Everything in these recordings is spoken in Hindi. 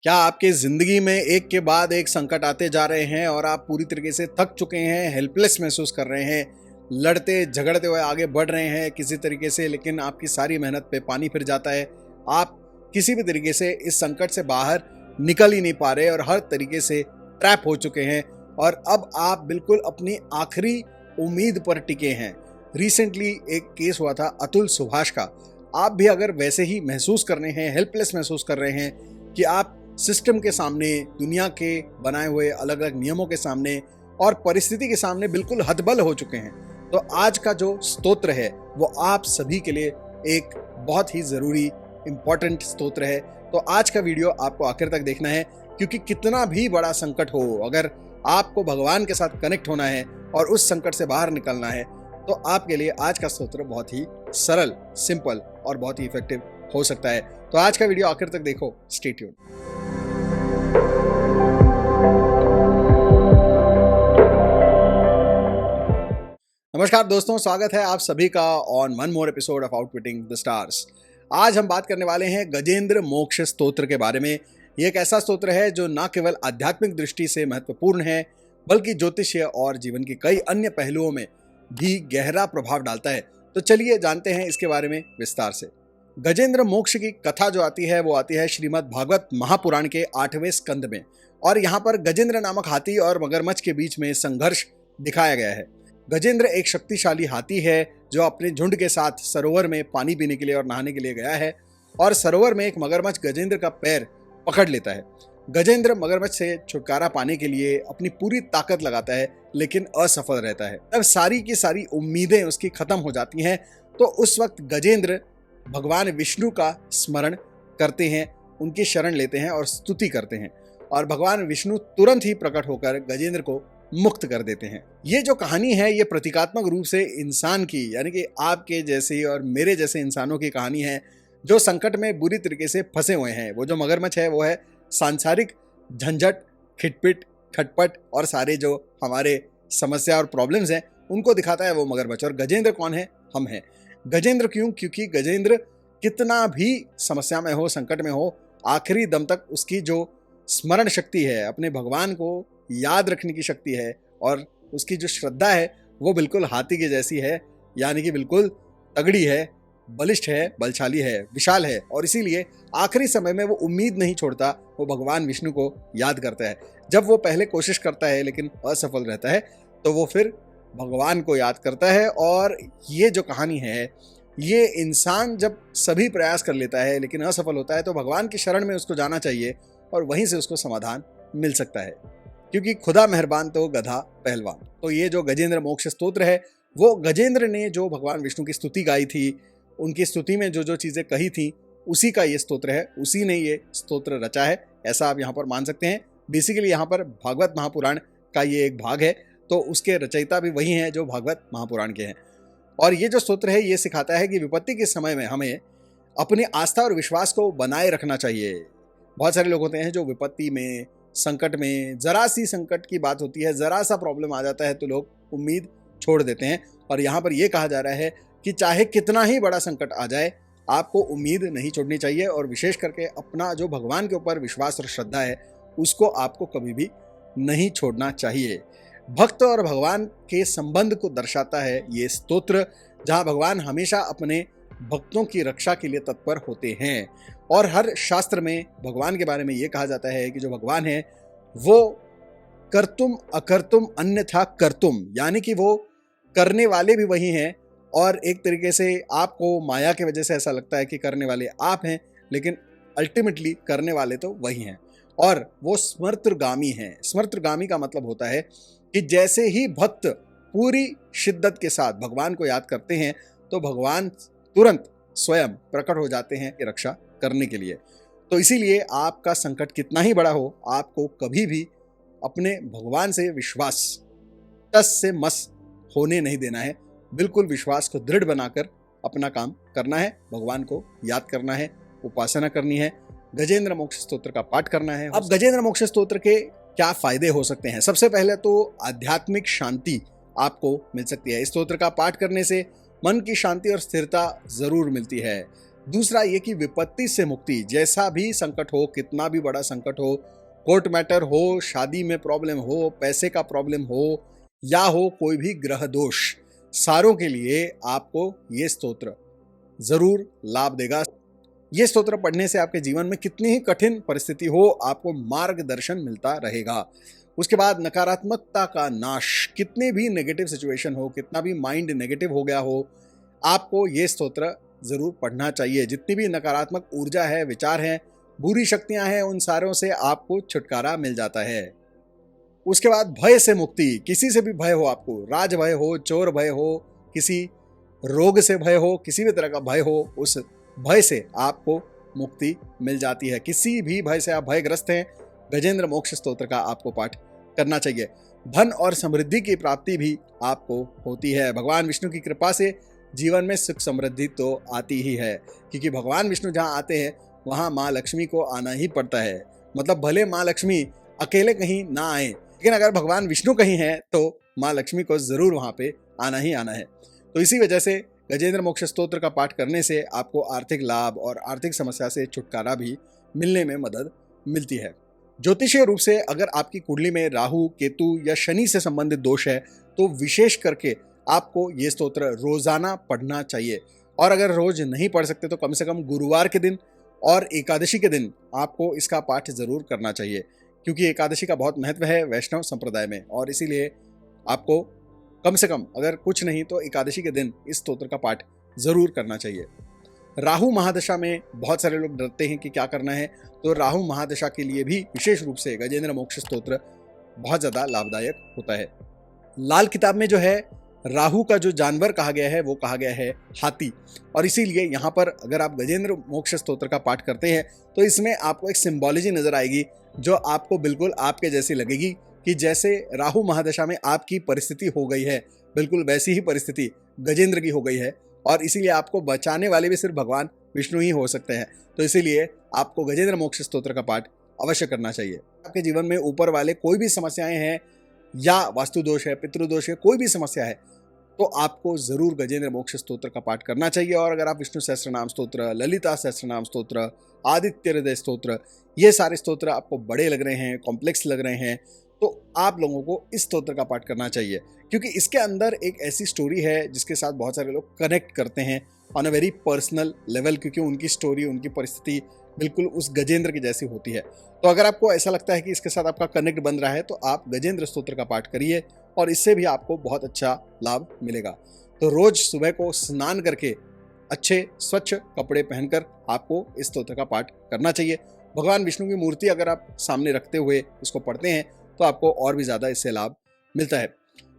क्या आपके ज़िंदगी में एक के बाद एक संकट आते जा रहे हैं और आप पूरी तरीके से थक चुके हैं, हेल्पलेस महसूस कर रहे हैं, लड़ते झगड़ते हुए आगे बढ़ रहे हैं किसी तरीके से, लेकिन आपकी सारी मेहनत पे पानी फिर जाता है। आप किसी भी तरीके से इस संकट से बाहर निकल ही नहीं पा रहे और हर तरीके से ट्रैप हो चुके हैं और अब आप बिल्कुल अपनी आखिरी उम्मीद पर टिके हैं। रिसेंटली एक केस हुआ था अतुल सुभाष का। आप भी अगर वैसे ही महसूस कर रहे हैं, हेल्पलेस महसूस कर रहे हैं कि आप सिस्टम के सामने, दुनिया के बनाए हुए अलग अलग नियमों के सामने और परिस्थिति के सामने बिल्कुल हतबल हो चुके हैं, तो आज का जो स्तोत्र है वो आप सभी के लिए एक बहुत ही ज़रूरी इम्पॉर्टेंट स्तोत्र है। तो आज का वीडियो आपको आखिर तक देखना है, क्योंकि कितना भी बड़ा संकट हो, अगर आपको भगवान के साथ कनेक्ट होना है और उस संकट से बाहर निकलना है, तो आपके लिए आज का स्तोत्र बहुत ही सरल, सिंपल और बहुत ही इफेक्टिव हो सकता है। तो आज का वीडियो आखिर तक देखो, स्टे ट्यून्ड। नमस्कार दोस्तों, स्वागत है आप सभी का on one more episode of outwitting the stars. आज हम बात करने वाले हैं गजेंद्र मोक्ष स्तोत्र के बारे में। ये एक ऐसा स्तोत्र है जो न केवल आध्यात्मिक दृष्टि से महत्वपूर्ण है, बल्कि ज्योतिषीय और जीवन की कई अन्य पहलुओं में भी गहरा प्रभाव डालता है। तो चलिए जानते हैं इसके बारे में विस्तार से। गजेंद्र मोक्ष की कथा जो आती है वो आती है श्रीमद् भागवत महापुराण के 8वें स्कंद में, और यहाँ पर गजेंद्र नामक हाथी और मगरमच्छ के बीच में संघर्ष दिखाया गया है। गजेंद्र एक शक्तिशाली हाथी है जो अपने झुंड के साथ सरोवर में पानी पीने के लिए और नहाने के लिए गया है, और सरोवर में एक मगरमच्छ गजेंद्र का पैर पकड़ लेता है। गजेंद्र मगरमच्छ से छुटकारा पाने के लिए अपनी पूरी ताकत लगाता है, लेकिन असफल रहता है। तब सारी की सारी उम्मीदें उसकी खत्म हो जाती हैं। तो उस वक्त गजेंद्र भगवान विष्णु का स्मरण करते हैं, उनकी शरण लेते हैं और स्तुति करते हैं, और भगवान विष्णु तुरंत ही प्रकट होकर गजेंद्र को मुक्त कर देते हैं। ये जो कहानी है ये प्रतीकात्मक रूप से इंसान की, यानी कि आपके जैसे और मेरे जैसे इंसानों की कहानी है जो संकट में बुरी तरीके से फंसे हुए हैं। वो जो मगरमच्छ है वो है सांसारिक झंझट, खिटपिट, खटपट और सारे जो हमारे समस्या और प्रॉब्लम्स हैं उनको दिखाता है वो मगरमच्छ। और गजेंद्र कौन है? हम हैं। गजेंद्र क्यों? क्योंकि गजेंद्र कितना भी समस्या में हो, संकट में हो, आखिरी दम तक उसकी जो स्मरण शक्ति है, अपने भगवान को याद रखने की शक्ति है, और उसकी जो श्रद्धा है वो बिल्कुल हाथी के जैसी है, यानी कि बिल्कुल तगड़ी है, बलिष्ठ है, बलशाली है, विशाल है। और इसीलिए आखिरी समय में वो उम्मीद नहीं छोड़ता, वो भगवान विष्णु को याद करता है। जब वो पहले कोशिश करता है लेकिन असफल रहता है, तो वो फिर भगवान को याद करता है। और ये जो कहानी है, ये इंसान जब सभी प्रयास कर लेता है लेकिन असफल होता है, तो भगवान की शरण में उसको जाना चाहिए और वहीं से उसको समाधान मिल सकता है, क्योंकि खुदा मेहरबान तो गधा पहलवान। तो ये जो गजेंद्र मोक्ष स्तोत्र है, वो गजेंद्र ने जो भगवान विष्णु की स्तुति गाई थी, उनकी स्तुति में जो जो चीज़ें कही थी, उसी का ये स्तोत्र है, उसी ने ये स्तोत्र रचा है, ऐसा आप यहाँ पर मान सकते हैं। बेसिकली यहाँ पर भागवत महापुराण का ये एक भाग है, तो उसके रचयिता भी वही हैं जो भागवत महापुराण के हैं। और ये जो स्तोत्र है ये सिखाता है कि विपत्ति के समय में हमें अपनी आस्था और विश्वास को बनाए रखना चाहिए। बहुत सारे लोग होते हैं जो विपत्ति में, संकट में, ज़रा सी संकट की बात होती है, ज़रा सा प्रॉब्लम आ जाता है तो लोग उम्मीद छोड़ देते हैं। और यहाँ पर यह कहा जा रहा है कि चाहे कितना ही बड़ा संकट आ जाए, आपको उम्मीद नहीं छोड़नी चाहिए, और विशेष करके अपना जो भगवान के ऊपर विश्वास और श्रद्धा है उसको आपको कभी भी नहीं छोड़ना चाहिए। भक्त और भगवान के संबंध को दर्शाता है ये स्तोत्र, जहाँ भगवान हमेशा अपने भक्तों की रक्षा के लिए तत्पर होते हैं। और हर शास्त्र में भगवान के बारे में ये कहा जाता है कि जो भगवान है वो कर्तुम अकर्तुम अन्यथा कर्तुम, यानी कि वो करने वाले भी वही हैं, और एक तरीके से आपको माया की वजह से ऐसा लगता है कि करने वाले आप हैं, लेकिन अल्टीमेटली करने वाले तो वही हैं। और वो स्मर्तगामी हैं। स्मर्तगामी का मतलब होता है कि जैसे ही भक्त पूरी शिद्दत के साथ भगवान को याद करते हैं, तो भगवान तुरंत स्वयं प्रकट हो जाते हैं कि रक्षा करने के लिए। तो इसीलिए आपका संकट कितना ही बड़ा हो, आपको कभी भी अपने भगवान से विश्वास टस से मस होने नहीं देना है। बिल्कुल विश्वास को दृढ़ बनाकर अपना काम करना है, भगवान को याद करना है, उपासना करनी है, गजेंद्र मोक्ष स्तोत्र का पाठ करना है। अब गजेंद्र मोक्ष स्तोत्र के क्या फायदे हो सकते हैं? सबसे पहले तो आध्यात्मिक शांति आपको मिल सकती है। इस स्तोत्र का पाठ करने से मन की शांति और स्थिरता जरूर मिलती है। दूसरा ये कि विपत्ति से मुक्ति, जैसा भी संकट हो, कितना भी बड़ा संकट हो, कोर्ट मैटर हो, शादी में प्रॉब्लम हो, पैसे का प्रॉब्लम हो या हो कोई भी ग्रह दोष, सारों के लिए आपको ये स्तोत्र जरूर लाभ देगा। ये स्तोत्र पढ़ने से आपके जीवन में कितनी ही कठिन परिस्थिति हो, आपको मार्गदर्शन मिलता रहेगा। उसके बाद नकारात्मकता का नाश, कितने भी नेगेटिव सिचुएशन हो, कितना भी माइंड नेगेटिव हो गया हो, आपको ये स्तोत्र जरूर पढ़ना चाहिए। जितनी भी नकारात्मक ऊर्जा है, विचार हैं, बुरी शक्तियां हैं, उन सारों से आपको छुटकारा मिल जाता है। उसके बाद भय से मुक्ति, किसी से भी भय हो, आपको राज भय हो, चोर भय हो, किसी रोग से भय हो, किसी भी तरह का भय हो, उस भय से आपको मुक्ति मिल जाती है। किसी भी भय से आप भयग्रस्त हैं, गजेंद्र मोक्ष स्तोत्र का आपको पाठ करना चाहिए। धन और समृद्धि की प्राप्ति भी आपको होती है। भगवान विष्णु की कृपा से जीवन में सुख समृद्धि तो आती ही है, क्योंकि भगवान विष्णु जहाँ आते हैं वहाँ माँ लक्ष्मी को आना ही पड़ता है। मतलब भले माँ लक्ष्मी अकेले कहीं ना आए, लेकिन अगर भगवान विष्णु कहीं हैं तो माँ लक्ष्मी को जरूर वहाँ पे आना ही आना है। तो इसी वजह से गजेंद्र मोक्ष स्तोत्र का पाठ करने से आपको आर्थिक लाभ और आर्थिक समस्या से छुटकारा भी मिलने में मदद मिलती है। ज्योतिषीय रूप से अगर आपकी कुंडली में राहु, केतु या शनि से संबंधित दोष है तो विशेष करके आपको ये स्तोत्र रोजाना पढ़ना चाहिए। और अगर रोज नहीं पढ़ सकते तो कम से कम गुरुवार के दिन और एकादशी के दिन आपको इसका पाठ जरूर करना चाहिए, क्योंकि एकादशी का बहुत महत्व है वैष्णव संप्रदाय में, और इसीलिए आपको कम से कम अगर कुछ नहीं तो एकादशी के दिन इस स्तोत्र का पाठ जरूर करना चाहिए। राहु महादशा में बहुत सारे लोग डरते हैं कि क्या करना है, तो राहु महादशा के लिए भी विशेष रूप से गजेंद्र मोक्ष स्तोत्र बहुत ज़्यादा लाभदायक होता है। लाल किताब में जो है राहु का जो जानवर कहा गया है वो कहा गया है हाथी, और इसीलिए यहाँ पर अगर आप गजेंद्र मोक्ष स्तोत्र का पाठ करते हैं तो इसमें आपको एक सिंबॉलोजी नजर आएगी जो आपको बिल्कुल आपके जैसी लगेगी, कि जैसे राहु महादशा में आपकी परिस्थिति हो गई है, बिल्कुल वैसी ही परिस्थिति गजेंद्र की हो गई है, और इसीलिए आपको बचाने वाले भी सिर्फ भगवान विष्णु ही हो सकते हैं। तो इसीलिए आपको गजेंद्र मोक्ष स्तोत्र का पाठ अवश्य करना चाहिए। आपके जीवन में ऊपर वाले कोई भी समस्याएं हैं, या वास्तु दोष है, पितृदोष है, कोई भी समस्या है, तो आपको जरूर गजेंद्र मोक्ष स्तोत्र का पाठ करना चाहिए। और अगर आप विष्णु सहस्त्रनाम स्तोत्र, ललिता सहस्त्रनाम स्तोत्र, आदित्य हृदय स्तोत्र, ये सारे स्तोत्र आपको बड़े लग रहे हैं, कॉम्प्लेक्स लग रहे हैं, तो आप लोगों को इस स्तोत्र का पाठ करना चाहिए, क्योंकि इसके अंदर एक ऐसी स्टोरी है जिसके साथ बहुत सारे लोग कनेक्ट करते हैं on a very personal level, क्योंकि उनकी स्टोरी, उनकी परिस्थिति बिल्कुल उस गजेंद्र की जैसी होती है। तो अगर आपको ऐसा लगता है कि इसके साथ आपका कनेक्ट बन रहा है तो आप गजेंद्र स्तोत्र का पाठ करिए, और इससे भी आपको बहुत अच्छा लाभ मिलेगा। तो रोज सुबह को स्नान करके अच्छे स्वच्छ कपड़े पहनकर आपको इस स्तोत्र का पाठ करना चाहिए। भगवान विष्णु की मूर्ति अगर आप सामने रखते हुए इसको पढ़ते हैं तो आपको और भी ज़्यादा इससे लाभ मिलता है।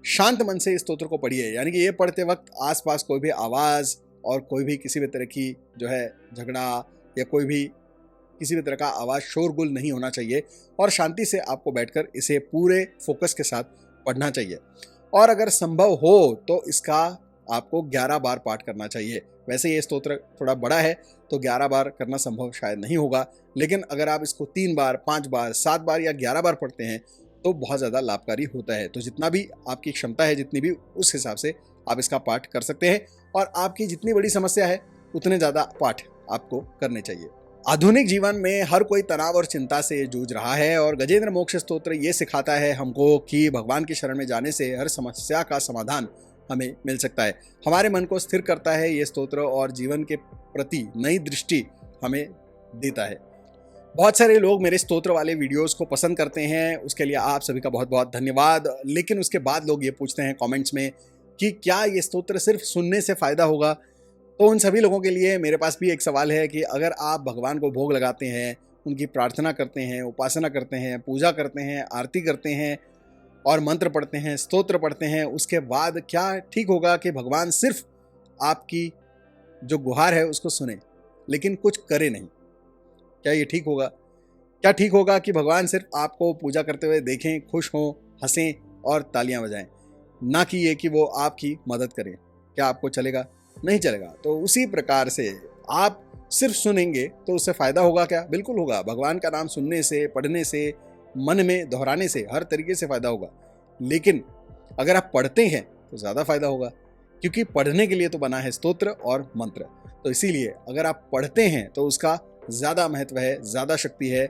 शांत मन से इस स्तोत्र को पढ़िए, यानी कि ये पढ़ते वक्त आसपास कोई भी आवाज़ और कोई भी किसी भी तरह की जो है झगड़ा या कोई भी किसी भी तरह का आवाज़, शोरगुल नहीं होना चाहिए, और शांति से आपको बैठकर इसे पूरे फोकस के साथ पढ़ना चाहिए। और अगर संभव हो तो इसका आपको 11 बार पाठ करना चाहिए। वैसे ये स्तोत्र थोड़ा बड़ा है तो 11 बार करना संभव शायद नहीं होगा, लेकिन अगर आप इसको 3 बार, 5 बार, 7 बार या 11 बार पढ़ते हैं तो बहुत ज़्यादा लाभकारी होता है। तो जितना भी आपकी क्षमता है, जितनी भी, उस हिसाब से आप इसका पाठ कर सकते हैं, और आपकी जितनी बड़ी समस्या है उतने ज़्यादा पाठ आपको करने चाहिए। आधुनिक जीवन में हर कोई तनाव और चिंता से जूझ रहा है, और गजेंद्र मोक्ष स्तोत्र ये सिखाता है हमको कि भगवान की शरण में जाने से हर समस्या का समाधान हमें मिल सकता है। हमारे मन को स्थिर करता है ये स्तोत्र, और जीवन के प्रति नई दृष्टि हमें देता है। बहुत सारे लोग मेरे स्तोत्र वाले वीडियोस को पसंद करते हैं, उसके लिए आप सभी का बहुत बहुत धन्यवाद। लेकिन उसके बाद लोग ये पूछते हैं कमेंट्स में कि क्या ये स्तोत्र सिर्फ सुनने से फ़ायदा होगा। तो उन सभी लोगों के लिए मेरे पास भी एक सवाल है कि अगर आप भगवान को भोग लगाते हैं, उनकी प्रार्थना करते हैं, उपासना करते हैं, पूजा करते हैं, आरती करते हैं और मंत्र पढ़ते हैं, स्तोत्र पढ़ते हैं, उसके बाद क्या ठीक होगा कि भगवान सिर्फ आपकी जो गुहार है उसको सुने लेकिन कुछ करे नहीं? क्या ये ठीक होगा? क्या ठीक होगा कि भगवान सिर्फ आपको पूजा करते हुए देखें, खुश हों, हंसें और तालियां बजाएं, ना कि ये कि वो आपकी मदद करें? क्या आपको चलेगा? नहीं चलेगा। तो उसी प्रकार से आप सिर्फ सुनेंगे तो उससे फ़ायदा होगा क्या? बिल्कुल होगा। भगवान का नाम सुनने से, पढ़ने से, मन में दोहराने से हर तरीके से फ़ायदा होगा। लेकिन अगर आप पढ़ते हैं तो ज़्यादा फ़ायदा होगा, क्योंकि पढ़ने के लिए तो बना है स्तोत्र और मंत्र। तो इसीलिए अगर आप पढ़ते हैं तो उसका ज़्यादा महत्व है, ज़्यादा शक्ति है,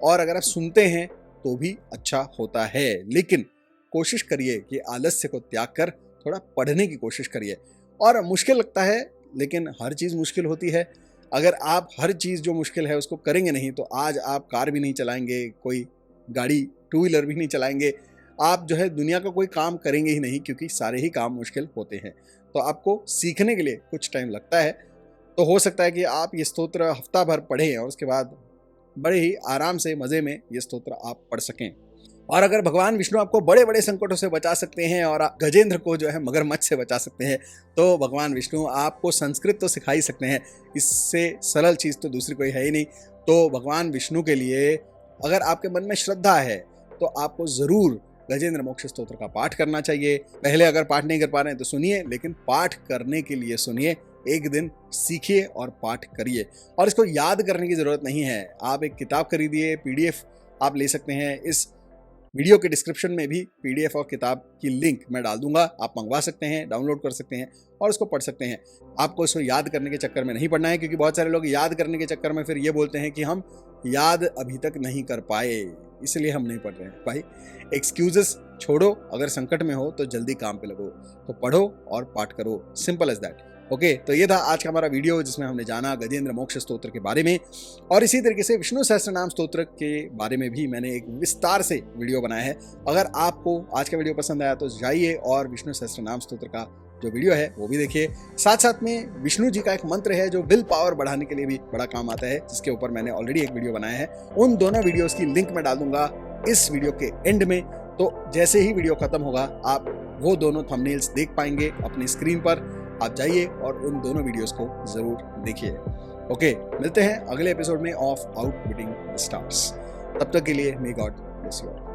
और अगर आप सुनते हैं तो भी अच्छा होता है। लेकिन कोशिश करिए कि आलस्य को त्याग कर थोड़ा पढ़ने की कोशिश करिए। और मुश्किल लगता है, लेकिन हर चीज़ मुश्किल होती है। अगर आप हर चीज़ जो मुश्किल है उसको करेंगे नहीं तो आज आप कार भी नहीं चलाएंगे, कोई गाड़ी टू व्हीलर भी नहीं चलाएंगे, आप जो है दुनिया का कोई काम करेंगे ही नहीं, क्योंकि सारे ही काम मुश्किल होते हैं। तो आपको सीखने के लिए कुछ टाइम लगता है। तो हो सकता है कि आप ये स्तोत्र हफ्ता भर पढ़ें और उसके बाद बड़े ही आराम से मज़े में ये स्तोत्र आप पढ़ सकें। और अगर भगवान विष्णु आपको बड़े बड़े संकटों से बचा सकते हैं और गजेंद्र को जो है मगरमच्छ से बचा सकते हैं, तो भगवान विष्णु आपको संस्कृत तो सिखा ही सकते हैं। इससे सरल चीज़ तो दूसरी कोई है ही नहीं। तो भगवान विष्णु के लिए अगर आपके मन में श्रद्धा है तो आपको ज़रूर गजेंद्र मोक्ष स्तोत्र का पाठ करना चाहिए। पहले अगर पाठ नहीं कर पा रहे हैं तो सुनिए, लेकिन पाठ करने के लिए सुनिए, एक दिन सीखिए और पाठ करिए। और इसको याद करने की ज़रूरत नहीं है, आप एक किताब खरीदिए, PDF आप ले सकते हैं। इस वीडियो के डिस्क्रिप्शन में भी PDF और किताब की लिंक मैं डाल दूंगा, आप मंगवा सकते हैं, डाउनलोड कर सकते हैं और उसको पढ़ सकते हैं। आपको इसको याद करने के चक्कर में नहीं पढ़ना है, क्योंकि बहुत सारे लोग याद करने के चक्कर में फिर ये बोलते हैं कि हम याद अभी तक नहीं कर पाए, इसलिए हम नहीं पढ़ रहे हैं। भाई एक्सक्यूजेस छोड़ो, अगर संकट में हो तो जल्दी काम पे लगो, तो पढ़ो और पाठ करो, सिंपल एज दैट। ओके, तो ये था आज का हमारा वीडियो जिसमें हमने जाना गजेंद्र मोक्ष स्तोत्र के बारे में। और इसी तरीके से विष्णु सहस्त्रनाम स्तोत्र के बारे में भी मैंने एक विस्तार से वीडियो बनाया है। अगर आपको आज का वीडियो पसंद आया तो जाइए और विष्णु सहस्त्रनाम स्तोत्र का जो वीडियो है वो भी देखिए। साथ साथ में विष्णु जी का एक मंत्र है जो विल पावर बढ़ाने के लिए भी बड़ा काम आता है, जिसके ऊपर मैंने ऑलरेडी एक वीडियो बनाया है। उन दोनों वीडियोस की लिंक मैं डाल दूंगा इस वीडियो के एंड में। तो जैसे ही वीडियो खत्म होगा आप वो दोनों थंबनेल्स देख पाएंगे अपनी स्क्रीन पर। आप जाइए और उन दोनों वीडियोस को जरूर देखिए। ओके, मिलते हैं अगले एपिसोड में ऑफ आउटविटिंग द स्टार्स। तब तक के लिए may God bless you all.